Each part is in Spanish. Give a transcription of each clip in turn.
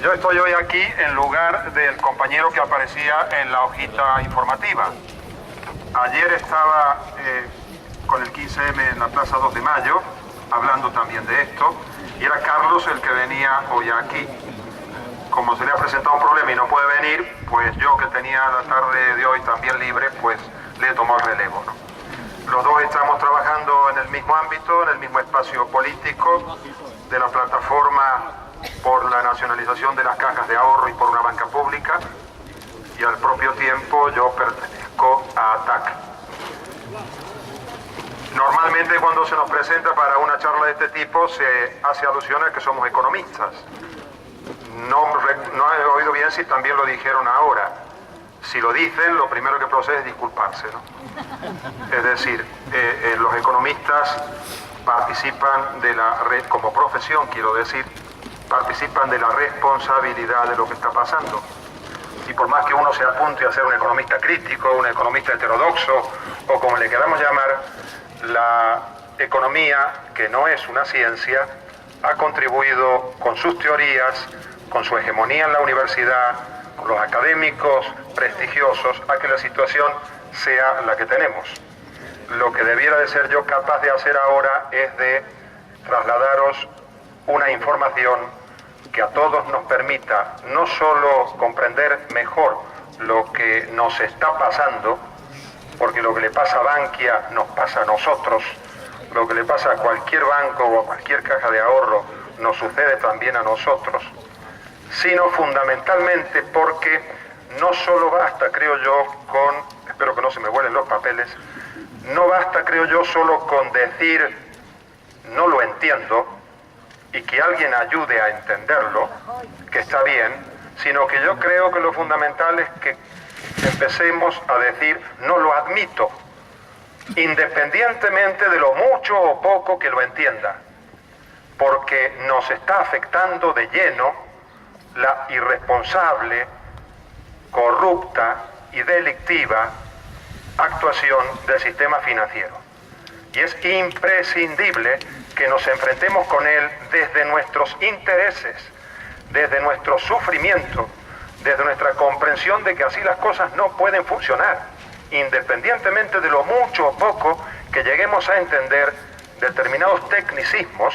Yo estoy hoy aquí en lugar del compañero que aparecía en la hojita informativa. Ayer estaba con el 15M en la Plaza 2 de Mayo, hablando también de esto, y era Carlos el que venía hoy aquí. Como se le ha presentado un problema y no puede venir, pues yo, que tenía la tarde de hoy también libre, pues le he tomado el relevo, ¿no? Los dos estamos trabajando en el mismo ámbito, en el mismo espacio político de la plataforma por la nacionalización de las cajas de ahorro y por una banca pública, y al propio tiempo yo pertenezco a ATAC. Normalmente cuando se nos presenta para una charla de este tipo se hace alusión a que somos economistas. No he oído bien si también lo dijeron ahora. Si lo dicen, lo primero que procede es disculparse, ¿no? Es decir, los economistas participan de la red, como profesión quiero decir, participan de la responsabilidad de lo que está pasando. Y por más que uno se apunte a ser un economista crítico, un economista heterodoxo, o como le queramos llamar, la economía, que no es una ciencia, ha contribuido con sus teorías, con su hegemonía en la universidad, con los académicos prestigiosos, a que la situación sea la que tenemos. Lo que debiera de ser yo capaz de hacer ahora es de trasladaros una información que a todos nos permita no solo comprender mejor lo que nos está pasando, porque lo que le pasa a Bankia nos pasa a nosotros, lo que le pasa a cualquier banco o a cualquier caja de ahorro nos sucede también a nosotros, sino fundamentalmente porque no solo basta, creo yo, con, espero que no se me vuelen los papeles, no basta, creo yo, solo con decir no lo entiendo y que alguien ayude a entenderlo, que está bien, sino que yo creo que lo fundamental es que empecemos a decir no lo admito, independientemente de lo mucho o poco que lo entienda, porque nos está afectando de lleno la irresponsable, corrupta y delictiva actuación del sistema financiero. Y es imprescindible que nos enfrentemos con él desde nuestros intereses, desde nuestro sufrimiento, desde nuestra comprensión de que así las cosas no pueden funcionar, independientemente de lo mucho o poco que lleguemos a entender determinados tecnicismos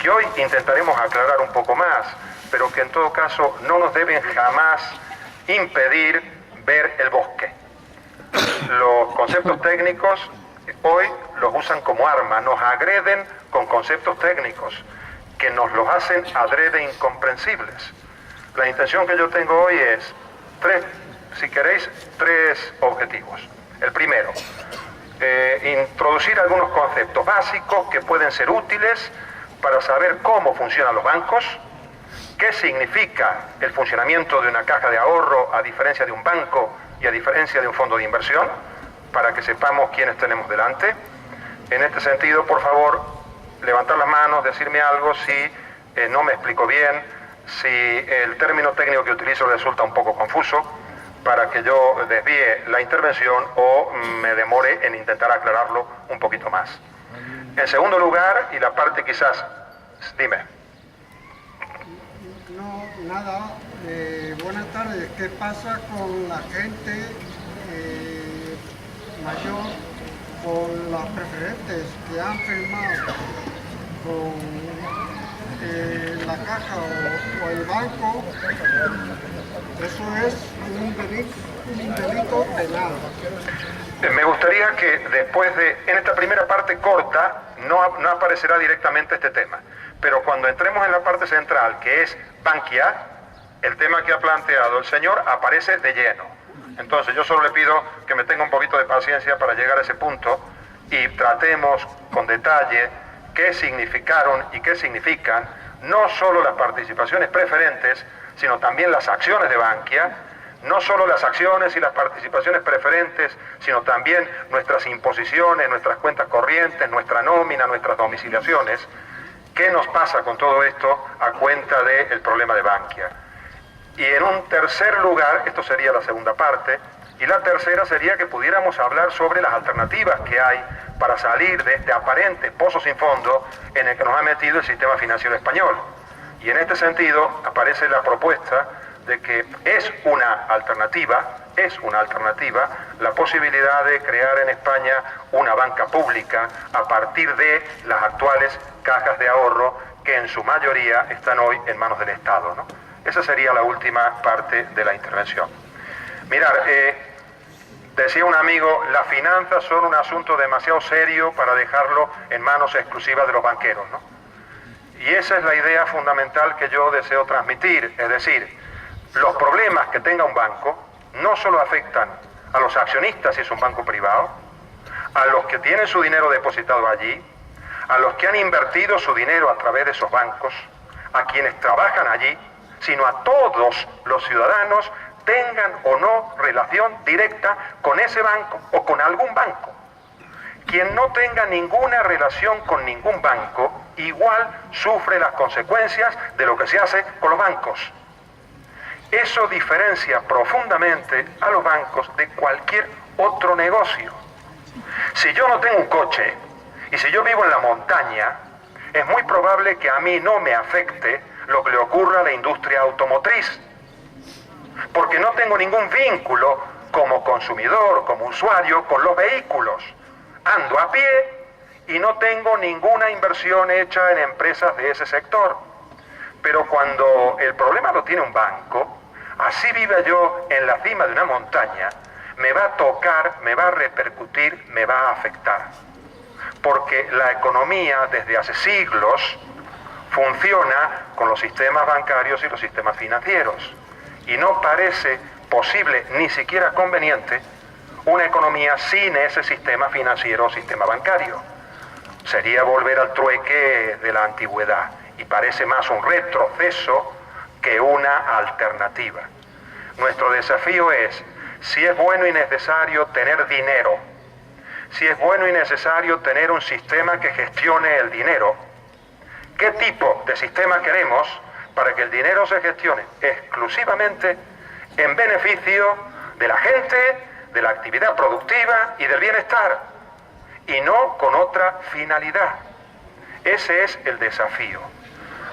que hoy intentaremos aclarar un poco más, pero que en todo caso no nos deben jamás impedir ver el bosque. Los conceptos técnicos hoy los usan como arma, nos agreden con conceptos técnicos que nos los hacen adrede incomprensibles. La intención que yo tengo hoy es tres objetivos. El primero, introducir algunos conceptos básicos que pueden ser útiles para saber cómo funcionan los bancos, qué significa el funcionamiento de una caja de ahorro a diferencia de un banco y a diferencia de un fondo de inversión, para que sepamos quiénes tenemos delante. En este sentido, por favor, levantar las manos, decirme algo si no me explico bien, si el término técnico que utilizo resulta un poco confuso, para que yo desvíe la intervención o me demore en intentar aclararlo un poquito más. En segundo lugar, y la parte quizás, dime. No, nada. Buenas tardes. ¿Qué pasa con la gente mayor, con las preferentes que han firmado con la caja o el banco? Eso es un delito penal. Me gustaría que después en esta primera parte corta, no aparecerá directamente este tema, pero cuando entremos en la parte central, que es Bankia, el tema que ha planteado el señor aparece de lleno. Entonces yo solo le pido que me tenga un poquito de paciencia para llegar a ese punto y tratemos con detalle qué significaron y qué significan no solo las participaciones preferentes, sino también las acciones de Bankia, no solo las acciones y las participaciones preferentes, sino también nuestras imposiciones, nuestras cuentas corrientes, nuestra nómina, nuestras domiciliaciones. ¿Qué nos pasa con todo esto a cuenta del problema de Bankia? Y en un tercer lugar, esto sería la segunda parte, y la tercera sería que pudiéramos hablar sobre las alternativas que hay para salir de este aparente pozo sin fondo en el que nos ha metido el sistema financiero español. Y en este sentido aparece la propuesta de que es una alternativa la posibilidad de crear en España una banca pública a partir de las actuales cajas de ahorro que en su mayoría están hoy en manos del Estado, ¿no? Esa sería la última parte de la intervención. Mirar, decía un amigo, las finanzas son un asunto demasiado serio para dejarlo en manos exclusivas de los banqueros, ¿no? Y esa es la idea fundamental que yo deseo transmitir, es decir, los problemas que tenga un banco no solo afectan a los accionistas si es un banco privado, a los que tienen su dinero depositado allí, a los que han invertido su dinero a través de esos bancos, a quienes trabajan allí, sino a todos los ciudadanos, tengan o no relación directa con ese banco o con algún banco. Quien no tenga ninguna relación con ningún banco, igual sufre las consecuencias de lo que se hace con los bancos. Eso diferencia profundamente a los bancos de cualquier otro negocio. Si yo no tengo un coche y si yo vivo en la montaña, es muy probable que a mí no me afecte lo que le ocurra a la industria automotriz, porque no tengo ningún vínculo como consumidor, como usuario, con los vehículos. Ando a pie y no tengo ninguna inversión hecha en empresas de ese sector. Pero cuando el problema lo tiene un banco, así viva yo en la cima de una montaña, me va a tocar, me va a repercutir, me va a afectar. Porque la economía desde hace siglos funciona con los sistemas bancarios y los sistemas financieros. Y no parece posible, ni siquiera conveniente, una economía sin ese sistema financiero o sistema bancario. Sería volver al trueque de la antigüedad y parece más un retroceso que una alternativa. Nuestro desafío es, si es bueno y necesario tener dinero, si es bueno y necesario tener un sistema que gestione el dinero, ¿qué tipo de sistema queremos para que el dinero se gestione exclusivamente en beneficio de la gente, de la actividad productiva y del bienestar, y no con otra finalidad? Ese es el desafío.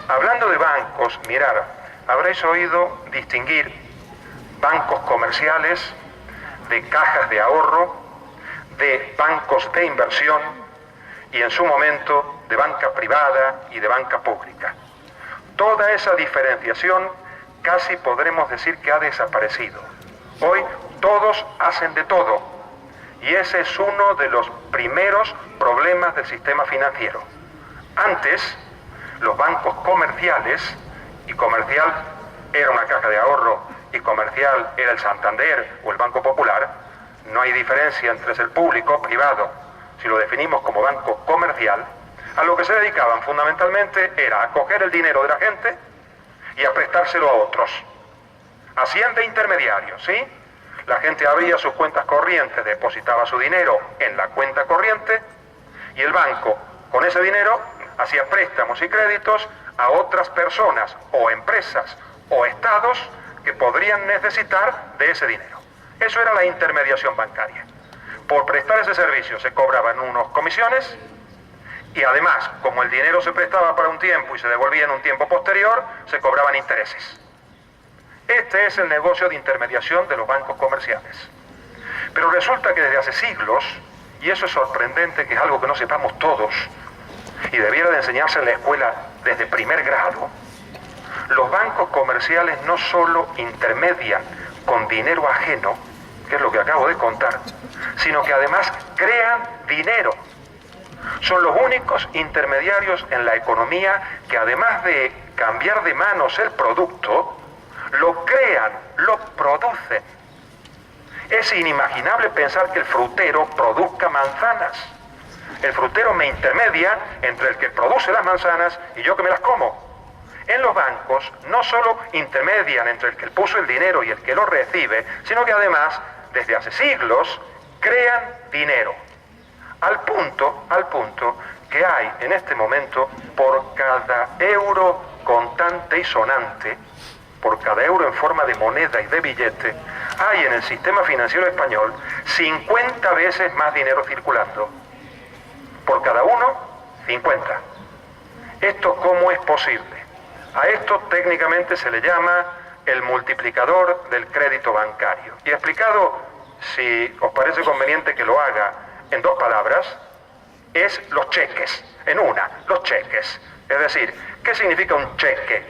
Hablando de bancos, mirar, habréis oído distinguir bancos comerciales, de cajas de ahorro, de bancos de inversión y en su momento de banca privada y de banca pública. Toda esa diferenciación casi podremos decir que ha desaparecido. Hoy todos hacen de todo y ese es uno de los primeros problemas del sistema financiero. Antes, los bancos comerciales, y comercial era una caja de ahorro y comercial era el Santander o el Banco Popular, no hay diferencia entre el público o privado. Si lo definimos como banco comercial, a lo que se dedicaban fundamentalmente era a coger el dinero de la gente y a prestárselo a otros. Hacían de intermediarios, ¿sí? La gente abría sus cuentas corrientes, depositaba su dinero en la cuenta corriente y el banco, con ese dinero, hacía préstamos y créditos a otras personas o empresas o estados que podrían necesitar de ese dinero. Eso era la intermediación bancaria. Por prestar ese servicio se cobraban unas comisiones y además, como el dinero se prestaba para un tiempo y se devolvía en un tiempo posterior, se cobraban intereses. Este es el negocio de intermediación de los bancos comerciales. Pero resulta que desde hace siglos, y eso es sorprendente que es algo que no sepamos todos, y debiera de enseñarse en la escuela desde primer grado, los bancos comerciales no solo intermedian con dinero ajeno, que es lo que acabo de contar, sino que además crean dinero. Son los únicos intermediarios en la economía que además de cambiar de manos el producto, lo crean, lo producen. Es inimaginable pensar que el frutero produzca manzanas. El frutero me intermedia entre el que produce las manzanas y yo que me las como. En los bancos no solo intermedian entre el que puso el dinero y el que lo recibe, sino que además, desde hace siglos, crean dinero. Al punto que hay en este momento, por cada euro contante y sonante, por cada euro en forma de moneda y de billete, hay en el sistema financiero español 50 veces más dinero circulando. Por cada uno, 50. ¿Esto cómo es posible? A esto técnicamente se le llama el multiplicador del crédito bancario. Y explicado, si os parece conveniente que lo haga en dos palabras, es los cheques. En una, los cheques. Es decir, ¿qué significa un cheque?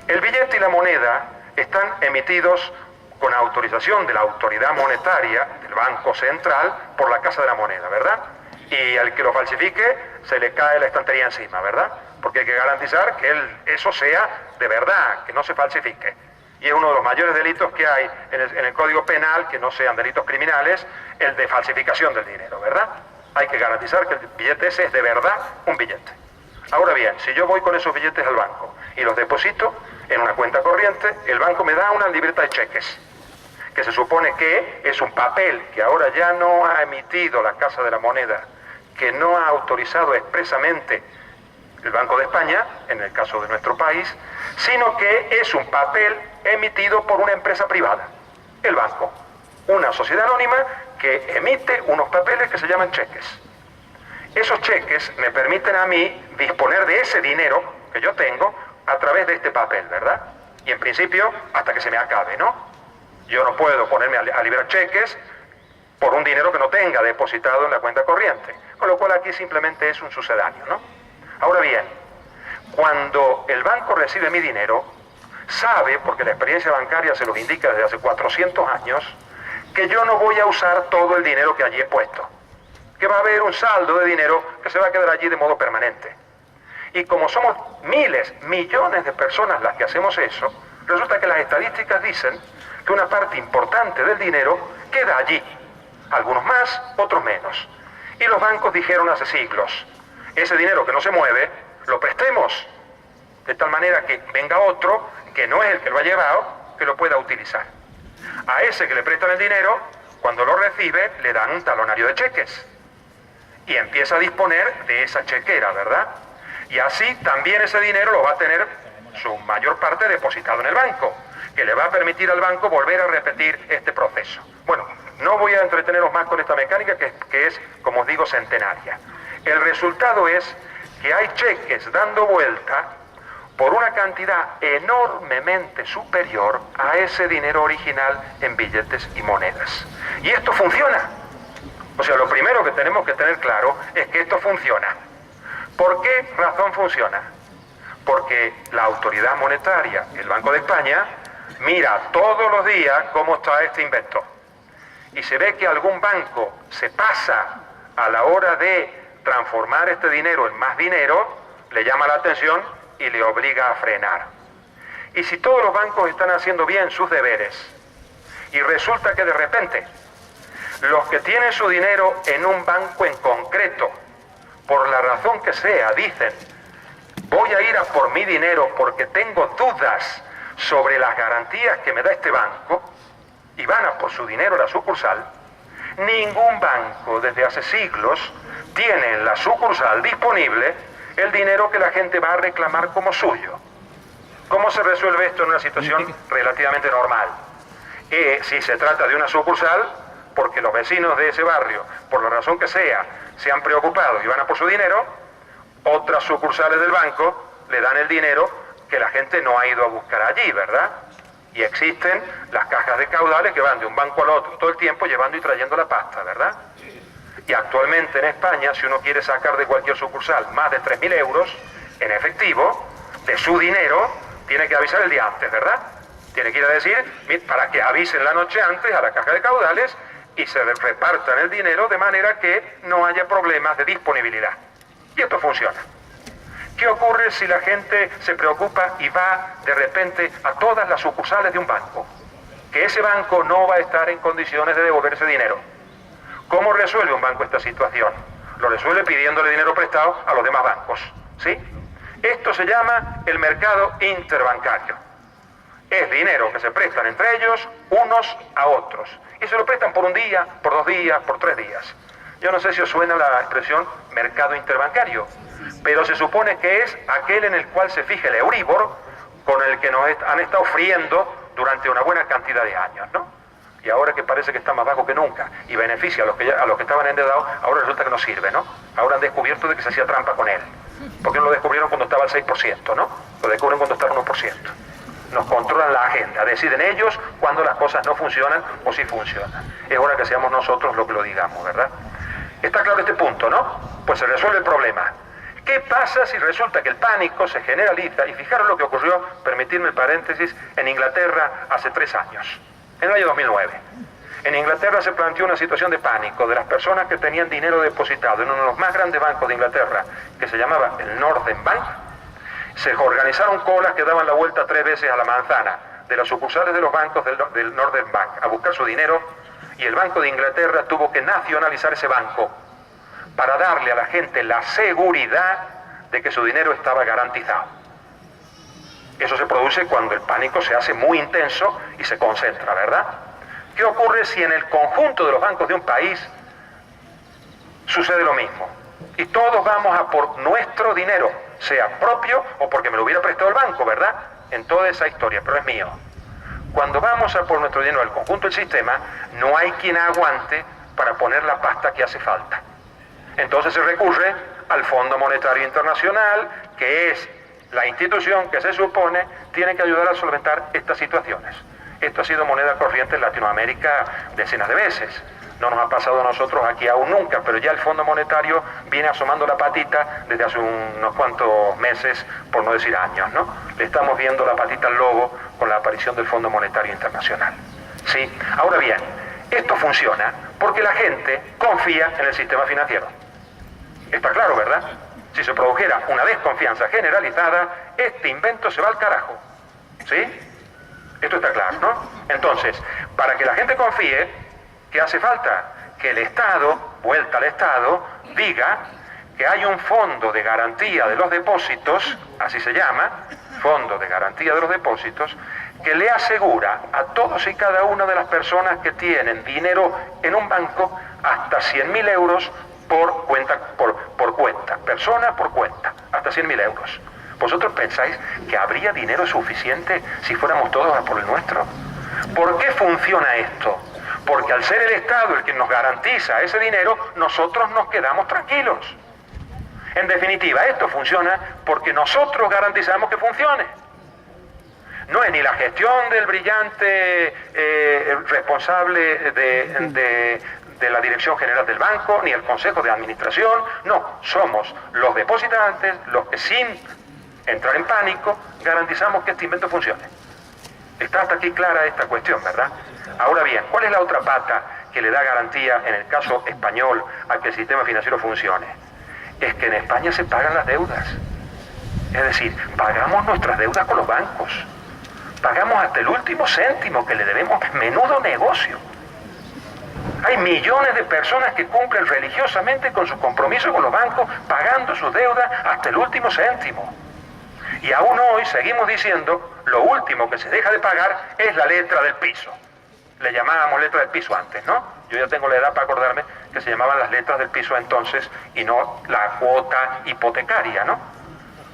El billete y la moneda están emitidos con autorización de la autoridad monetaria, del Banco Central, por la Casa de la Moneda, ¿verdad? Y al que lo falsifique se le cae la estantería encima, ¿verdad? Porque hay que garantizar que eso sea de verdad, que no se falsifique. Y es uno de los mayores delitos que hay en el Código Penal, que no sean delitos criminales, el de falsificación del dinero, ¿verdad? Hay que garantizar que el billete ese es de verdad un billete. Ahora bien, si yo voy con esos billetes al banco y los deposito en una cuenta corriente, el banco me da una libreta de cheques, que se supone que es un papel que ahora ya no ha emitido la Casa de la Moneda, que no ha autorizado expresamente el Banco de España, en el caso de nuestro país, sino que es un papel emitido por una empresa privada, el banco, una sociedad anónima que emite unos papeles que se llaman cheques. Esos cheques me permiten a mí disponer de ese dinero que yo tengo a través de este papel, ¿verdad? Y en principio, hasta que se me acabe, ¿no? Yo no puedo ponerme a liberar cheques por un dinero que no tenga depositado en la cuenta corriente, con lo cual aquí simplemente es un sucedáneo, ¿no? Ahora bien, cuando el banco recibe mi dinero, sabe, porque la experiencia bancaria se los indica desde hace 400 años, que yo no voy a usar todo el dinero que allí he puesto, que va a haber un saldo de dinero que se va a quedar allí de modo permanente. Y como somos miles, millones de personas las que hacemos eso, resulta que las estadísticas dicen que una parte importante del dinero queda allí, algunos más, otros menos. Y los bancos dijeron hace siglos, ese dinero que no se mueve, lo prestemos, de tal manera que venga otro, que no es el que lo ha llevado, que lo pueda utilizar. A ese que le prestan el dinero, cuando lo recibe, le dan un talonario de cheques. Y empieza a disponer de esa chequera, ¿verdad? Y así también ese dinero lo va a tener su mayor parte depositado en el banco, que le va a permitir al banco volver a repetir este proceso. Bueno, no voy a entreteneros más con esta mecánica que es, como os digo, centenaria. El resultado es que hay cheques dando vuelta por una cantidad enormemente superior a ese dinero original en billetes y monedas. Y esto funciona. O sea, lo primero que tenemos que tener claro es que esto funciona. ¿Por qué razón funciona? Porque la autoridad monetaria, el Banco de España, mira todos los días cómo está este invento. Y se ve que algún banco se pasa a la hora de transformar este dinero en más dinero, le llama la atención y le obliga a frenar. Y si todos los bancos están haciendo bien sus deberes, y resulta que de repente los que tienen su dinero en un banco en concreto, por la razón que sea, dicen, voy a ir a por mi dinero porque tengo dudas sobre las garantías que me da este banco, y van a por su dinero a la sucursal, ningún banco desde hace siglos tiene en la sucursal disponible el dinero que la gente va a reclamar como suyo. ¿Cómo se resuelve esto en una situación relativamente normal? Si se trata de una sucursal, porque los vecinos de ese barrio, por la razón que sea, se han preocupado y van a por su dinero, otras sucursales del banco le dan el dinero que la gente no ha ido a buscar allí, ¿verdad? Y existen las cajas de caudales que van de un banco al otro todo el tiempo llevando y trayendo la pasta, ¿verdad? Y actualmente en España, si uno quiere sacar de cualquier sucursal más de 3.000 euros en efectivo, de su dinero, tiene que avisar el día antes, ¿verdad? Tiene que ir a decir, para que avisen la noche antes a la caja de caudales y se repartan el dinero de manera que no haya problemas de disponibilidad. Y esto funciona. ¿Qué ocurre si la gente se preocupa y va de repente a todas las sucursales de un banco? Que ese banco no va a estar en condiciones de devolver ese dinero. ¿Cómo resuelve un banco esta situación? Lo resuelve pidiéndole dinero prestado a los demás bancos, ¿sí? Esto se llama el mercado interbancario. Es dinero que se prestan entre ellos unos a otros. Y se lo prestan por un día, por 2 días, por 3 días. Yo no sé si os suena la expresión mercado interbancario, pero se supone que es aquel en el cual se fija el Euribor con el que nos han estado friendo durante una buena cantidad de años, ¿no? Y ahora que parece que está más bajo que nunca y beneficia a los que estaban endeudados, ahora resulta que no sirve, ¿no? Ahora han descubierto de que se hacía trampa con él. Porque no lo descubrieron cuando estaba al 6%, ¿no? Lo descubren cuando está al 1%. Nos controlan la agenda, deciden ellos cuando las cosas no funcionan o si funcionan. Es hora que seamos nosotros los que lo digamos, ¿verdad? Está claro este punto, ¿no? Pues se resuelve el problema. ¿Qué pasa si resulta que el pánico se generaliza? Y fijaros lo que ocurrió, permitidme el paréntesis, en Inglaterra hace 3 años, en el año 2009. En Inglaterra se planteó una situación de pánico de las personas que tenían dinero depositado en uno de los más grandes bancos de Inglaterra, que se llamaba el Northern Bank. Se organizaron colas que daban la vuelta 3 veces a la manzana de las sucursales de los bancos del Northern Bank a buscar su dinero, y el Banco de Inglaterra tuvo que nacionalizar ese banco para darle a la gente la seguridad de que su dinero estaba garantizado. Eso se produce cuando el pánico se hace muy intenso y se concentra, ¿verdad? ¿Qué ocurre si en el conjunto de los bancos de un país sucede lo mismo? Y todos vamos a por nuestro dinero, sea propio o porque me lo hubiera prestado el banco, ¿verdad? En toda esa historia, pero es mío. Cuando vamos a por nuestro dinero, el conjunto del sistema, no hay quien aguante para poner la pasta que hace falta. Entonces se recurre al Fondo Monetario Internacional, que es la institución que se supone tiene que ayudar a solventar estas situaciones. Esto ha sido moneda corriente en Latinoamérica decenas de veces. No nos ha pasado a nosotros aquí aún nunca, pero ya el Fondo Monetario viene asomando la patita desde hace unos cuantos meses, por no decir años, ¿no? Le estamos viendo la patita al lobo con la aparición del Fondo Monetario Internacional. ¿Sí? Ahora bien, esto funciona porque la gente confía en el sistema financiero. Está claro, ¿verdad? Si se produjera una desconfianza generalizada, este invento se va al carajo. ¿Sí? Esto está claro, ¿no? Entonces, para que la gente confíe, ¿qué hace falta? Que el Estado, vuelta al Estado, diga que hay un fondo de garantía de los depósitos, así se llama, fondo de garantía de los depósitos, que le asegura a todos y cada una de las personas que tienen dinero en un banco hasta 100.000 euros por cuenta, persona por cuenta, hasta 100.000 euros. ¿Vosotros pensáis que habría dinero suficiente si fuéramos todos a por el nuestro? ¿Por qué funciona esto? Porque al ser el Estado el que nos garantiza ese dinero, nosotros nos quedamos tranquilos. En definitiva, esto funciona porque nosotros garantizamos que funcione. No es ni la gestión del brillante responsable de la Dirección General del Banco, ni el Consejo de Administración, no, somos los depositantes los que sin entrar en pánico garantizamos que este invento funcione. Está hasta aquí clara esta cuestión, ¿verdad? Ahora bien, ¿cuál es la otra pata que le da garantía en el caso español a que el sistema financiero funcione? Es que en España se pagan las deudas. Es decir, pagamos nuestras deudas con los bancos. Pagamos hasta el último céntimo que le debemos. Menudo negocio. Hay millones de personas que cumplen religiosamente con su compromiso con los bancos, pagando sus deudas hasta el último céntimo. Y aún hoy seguimos diciendo, lo último que se deja de pagar es la letra del piso. Le llamábamos letra del piso antes, ¿no? Yo ya tengo la edad para acordarme que se llamaban las letras del piso entonces y no la cuota hipotecaria, ¿no?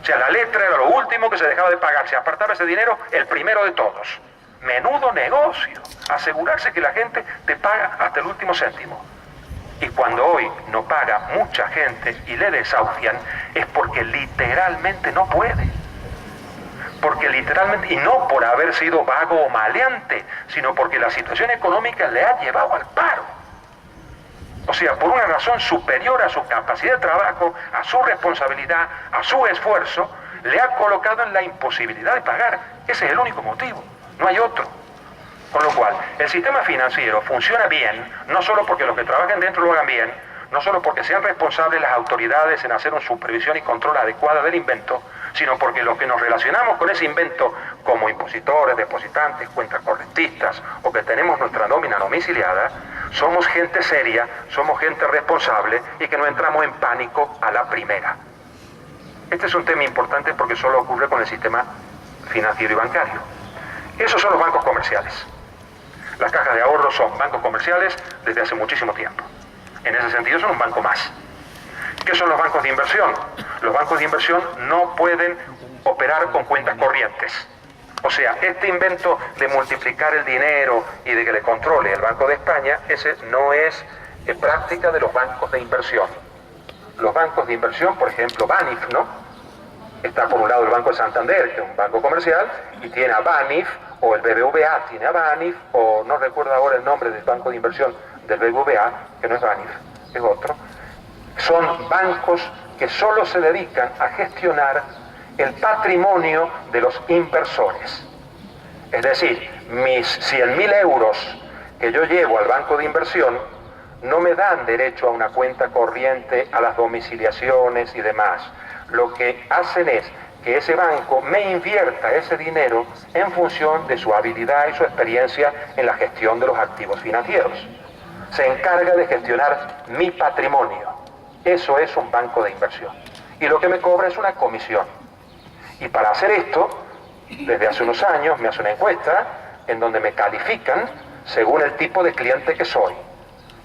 O sea, la letra era lo último que se dejaba de pagar. Se apartaba ese dinero el primero de todos. Menudo negocio. Asegurarse que la gente te paga hasta el último céntimo. Y cuando hoy no paga mucha gente y le desahucian, es porque literalmente no puede. Porque literalmente, y no por haber sido vago o maleante, sino porque la situación económica le ha llevado al paro. O sea, por una razón superior a su capacidad de trabajo, a su responsabilidad, a su esfuerzo, le ha colocado en la imposibilidad de pagar. Ese es el único motivo, no hay otro. Con lo cual, el sistema financiero funciona bien, no solo porque los que trabajen dentro lo hagan bien, no solo porque sean responsables las autoridades en hacer una supervisión y control adecuada del invento, sino porque los que nos relacionamos con ese invento como impositores, depositantes, cuentacorrentistas o que tenemos nuestra nómina domiciliada, somos gente seria, somos gente responsable y que no entramos en pánico a la primera. Este es un tema importante porque solo ocurre con el sistema financiero y bancario. Esos son los bancos comerciales. Las cajas de ahorro son bancos comerciales desde hace muchísimo tiempo. En ese sentido son un banco más. ¿Qué son los bancos de inversión? Los bancos de inversión no pueden operar con cuentas corrientes. O sea, este invento de multiplicar el dinero y de que le controle el Banco de España, ese no es práctica de los bancos de inversión. los bancos de inversión, por ejemplo, Banif, ¿no? Está por un lado el Banco de Santander, que es un banco comercial, y tiene a Banif, o el BBVA tiene a Banif, o no recuerdo ahora el nombre del banco de inversión del BBVA, que no es Banif, es otro. Son bancos que solo se dedican a gestionar el patrimonio de los inversores. Es decir, mis 100.000 euros que yo llevo al banco de inversión no me dan derecho a una cuenta corriente, a las domiciliaciones y demás. Lo que hacen es que ese banco me invierta ese dinero en función de su habilidad y su experiencia en la gestión de los activos financieros. Se encarga de gestionar mi patrimonio. Eso es un banco de inversión. Y lo que me cobra es una comisión. Y para hacer esto, desde hace unos años me hace una encuesta en donde me califican según el tipo de cliente que soy.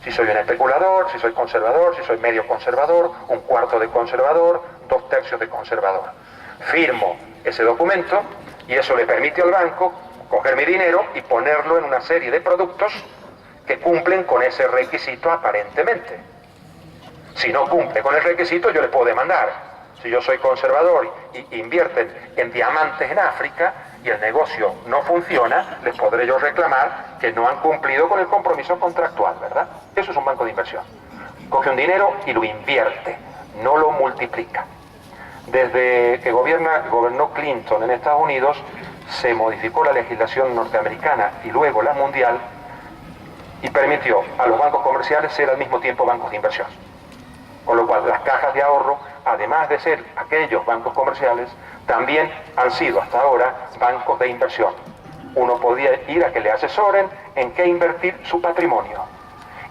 Si soy un especulador, si soy conservador, si soy medio conservador, un cuarto de conservador, 2/3 de conservador. Firmo ese documento y eso le permite al banco coger mi dinero y ponerlo en una serie de productos que cumplen con ese requisito aparentemente. Si no cumple con el requisito, yo le puedo demandar. Si yo soy conservador y invierten en diamantes en África y el negocio no funciona, les podré yo reclamar que no han cumplido con el compromiso contractual, ¿verdad? Eso es un banco de inversión. Coge un dinero y lo invierte, no lo multiplica. Desde que gobernó Clinton en Estados Unidos, se modificó la legislación norteamericana y luego la mundial y permitió a los bancos comerciales ser al mismo tiempo bancos de inversión. Con lo cual, las cajas de ahorro, además de ser aquellos bancos comerciales, también han sido hasta ahora bancos de inversión. Uno podía ir a que le asesoren en qué invertir su patrimonio.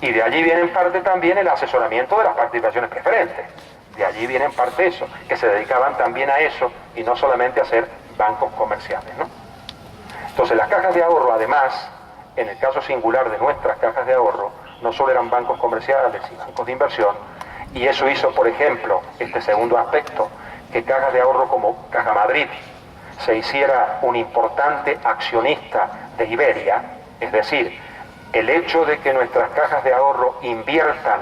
Y de allí viene en parte también el asesoramiento de las participaciones preferentes. De allí viene en parte eso, que se dedicaban también a eso y no solamente a ser bancos comerciales, ¿no? Entonces, las cajas de ahorro, además, en el caso singular de nuestras cajas de ahorro, no solo eran bancos comerciales y bancos de inversión, y eso hizo, por ejemplo, este segundo aspecto, que cajas de ahorro como Caja Madrid se hiciera un importante accionista de Iberia, es decir, el hecho de que nuestras cajas de ahorro inviertan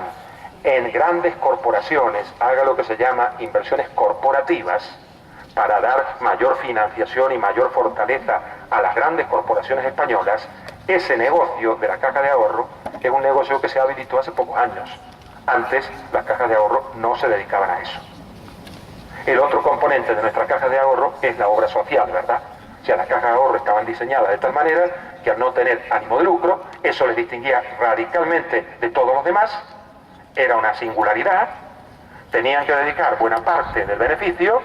en grandes corporaciones, haga lo que se llama inversiones corporativas, para dar mayor financiación y mayor fortaleza a las grandes corporaciones españolas, ese negocio de la caja de ahorro es un negocio que se habilitó hace pocos años. Antes las cajas de ahorro no se dedicaban a eso. El otro componente de nuestra caja de ahorro es la obra social, ¿verdad? O sea, las cajas de ahorro estaban diseñadas de tal manera que al no tener ánimo de lucro, eso les distinguía radicalmente de todos los demás, era una singularidad, tenían que dedicar buena parte del beneficio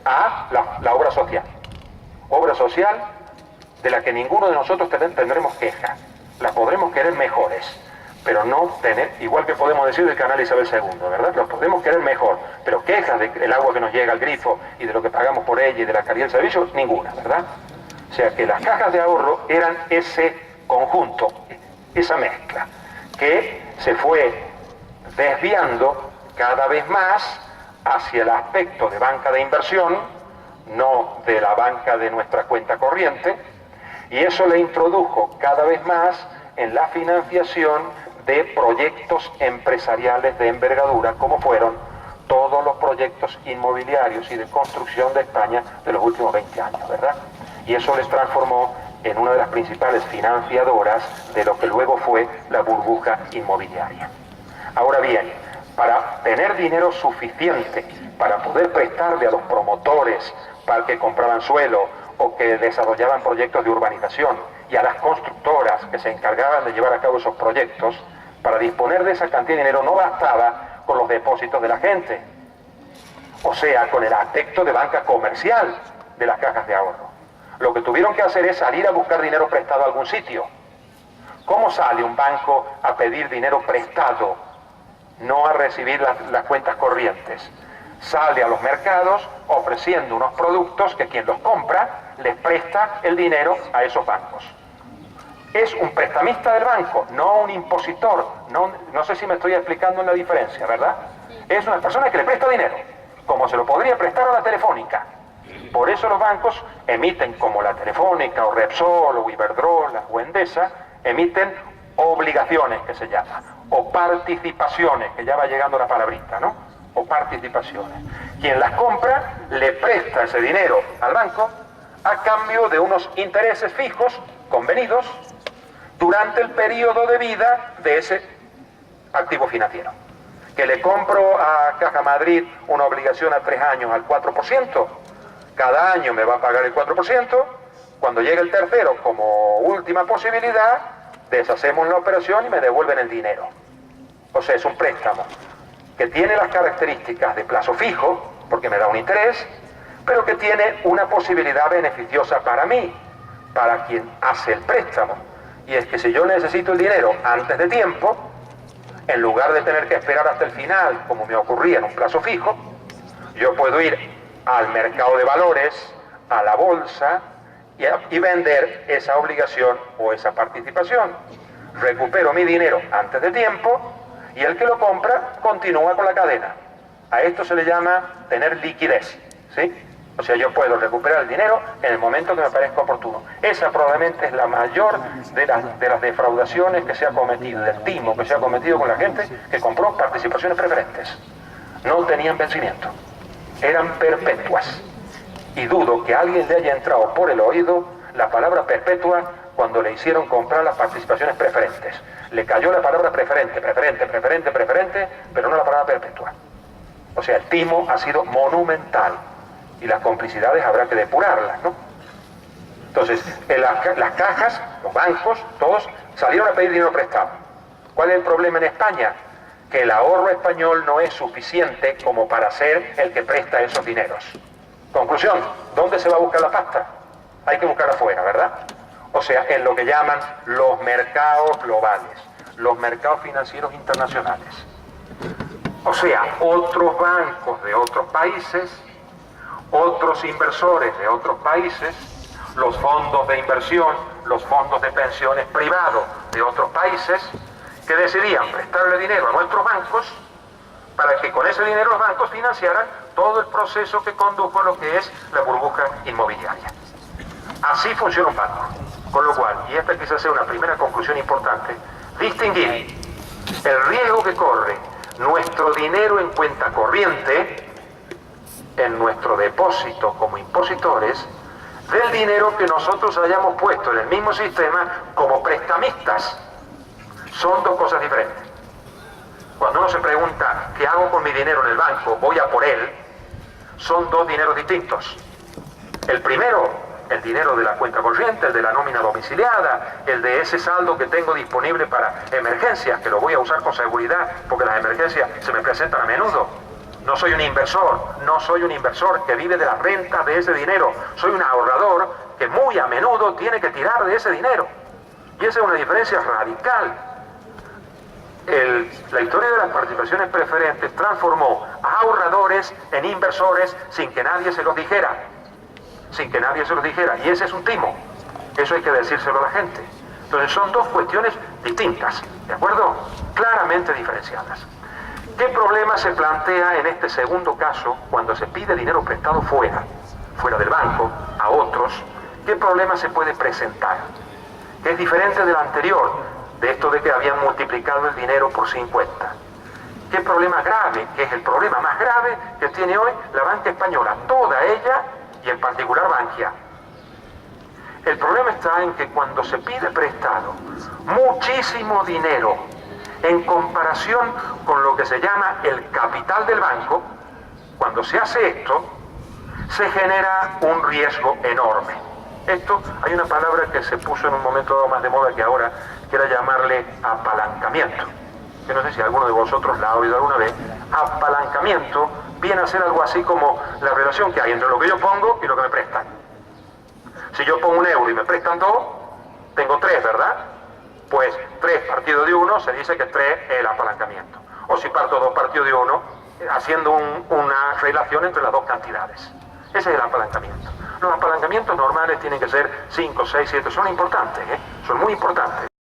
a la obra social. Obra social de la que ninguno de nosotros tendremos queja, la podremos querer mejores, pero no tener, igual que podemos decir del canal Isabel II, ¿verdad? Los podemos querer mejor, pero quejas del agua que nos llega al grifo y de lo que pagamos por ella y de la calidad del servicio, ninguna, ¿verdad? O sea que las cajas de ahorro eran ese conjunto, esa mezcla, que se fue desviando cada vez más hacia el aspecto de banca de inversión, no de la banca de nuestra cuenta corriente, y eso le introdujo cada vez más en la financiación de proyectos empresariales de envergadura, como fueron todos los proyectos inmobiliarios y de construcción de España de los últimos 20 años, ¿verdad? Y eso les transformó en una de las principales financiadoras de lo que luego fue la burbuja inmobiliaria. Ahora bien, para tener dinero suficiente para poder prestarle a los promotores para que compraban suelo o que desarrollaban proyectos de urbanización y a las constructoras que se encargaban de llevar a cabo esos proyectos, para disponer de esa cantidad de dinero no bastaba con los depósitos de la gente, o sea, con el aspecto de banca comercial de las cajas de ahorro. Lo que tuvieron que hacer es salir a buscar dinero prestado a algún sitio. ¿Cómo sale un banco a pedir dinero prestado? No a recibir las cuentas corrientes. Sale a los mercados ofreciendo unos productos que quien los compra les presta el dinero a esos bancos. Es un prestamista del banco, no un impositor. No sé si me estoy explicando en la diferencia, ¿verdad? Es una persona que le presta dinero, como se lo podría prestar a la Telefónica. Por eso los bancos emiten, como la Telefónica o Repsol o Iberdrola o Endesa, emiten obligaciones, que se llama, o participaciones, que ya va llegando la palabrita, ¿no? o participaciones. Quien las compra le presta ese dinero al banco a cambio de unos intereses fijos, convenidos, durante el periodo de vida de ese activo financiero. Que le compro a Caja Madrid una obligación a 3 años al 4%, cada año me va a pagar el 4%, cuando llegue el tercero, como última posibilidad, deshacemos la operación y me devuelven el dinero. O sea, es un préstamo que tiene las características de plazo fijo, porque me da un interés, pero que tiene una posibilidad beneficiosa para mí, para quien hace el préstamo. Y es que si yo necesito el dinero antes de tiempo, en lugar de tener que esperar hasta el final, como me ocurría en un plazo fijo, yo puedo ir al mercado de valores, a la bolsa, y vender esa obligación o esa participación. Recupero mi dinero antes de tiempo y el que lo compra continúa con la cadena. A esto se le llama tener liquidez, ¿sí? O sea, yo puedo recuperar el dinero en el momento que me parezca oportuno. Esa probablemente es la mayor de las defraudaciones que se ha cometido, del timo que se ha cometido con la gente que compró participaciones preferentes. No tenían vencimiento, eran perpetuas. Y dudo que a alguien le haya entrado por el oído la palabra perpetua cuando le hicieron comprar las participaciones preferentes. Le cayó la palabra preferente, pero no la palabra perpetua. O sea, el timo ha sido monumental y las complicidades habrá que depurarlas, ¿no? Entonces, las cajas, los bancos, todos salieron a pedir dinero prestado. ¿Cuál es el problema en España? Que el ahorro español no es suficiente como para ser el que presta esos dineros. Conclusión, ¿dónde se va a buscar la pasta? Hay que buscarla afuera, ¿verdad? O sea, en lo que llaman los mercados globales, los mercados financieros internacionales. O sea, otros bancos de otros países, otros inversores de otros países, los fondos de inversión, los fondos de pensiones privados de otros países, que decidían prestarle dinero a nuestros bancos para que con ese dinero los bancos financiaran todo el proceso que condujo a lo que es la burbuja inmobiliaria. Así funciona un banco. Con lo cual, y esta quizás sea una primera conclusión importante, distinguir el riesgo que corre nuestro dinero en cuenta corriente, en nuestro depósito como impositores, del dinero que nosotros hayamos puesto en el mismo sistema como prestamistas. Son dos cosas diferentes. Cuando uno se pregunta, ¿qué hago con mi dinero en el banco? Voy a por él. Son dos dineros distintos. El primero, el dinero de la cuenta corriente, el de la nómina domiciliada, el de ese saldo que tengo disponible para emergencias, que lo voy a usar con seguridad, porque las emergencias se me presentan a menudo. No soy un inversor que vive de las rentas de ese dinero. Soy un ahorrador que muy a menudo tiene que tirar de ese dinero. Y esa es una diferencia radical. La historia de las participaciones preferentes transformó a ahorradores en inversores sin que nadie se los dijera. Y ese es un timo. Eso hay que decírselo a la gente. Entonces son dos cuestiones distintas, ¿de acuerdo? Claramente diferenciadas. ¿Qué problema se plantea en este segundo caso cuando se pide dinero prestado fuera del banco, a otros? ¿Qué problema se puede presentar? Que es diferente del anterior, de esto de que habían multiplicado el dinero por 50. ¿Qué problema grave, que es el problema más grave que tiene hoy la banca española, toda ella y en particular Bankia? El problema está en que cuando se pide prestado muchísimo dinero en comparación con lo que se llama el capital del banco, cuando se hace esto, se genera un riesgo enorme. Esto, hay una palabra que se puso en un momento dado más de moda que ahora, que era llamarle apalancamiento. Yo no sé si alguno de vosotros la ha oído alguna vez. Apalancamiento viene a ser algo así como la relación que hay entre lo que yo pongo y lo que me prestan. Si yo pongo 1 euro y me prestan 2, tengo 3, ¿verdad? Pues 3 partido de 1 se dice que 3 es el apalancamiento. O si parto 2 partidos de 1, haciendo una relación entre las dos cantidades. Ese es el apalancamiento. Los apalancamientos normales tienen que ser 5, 6, 7, son importantes, son muy importantes.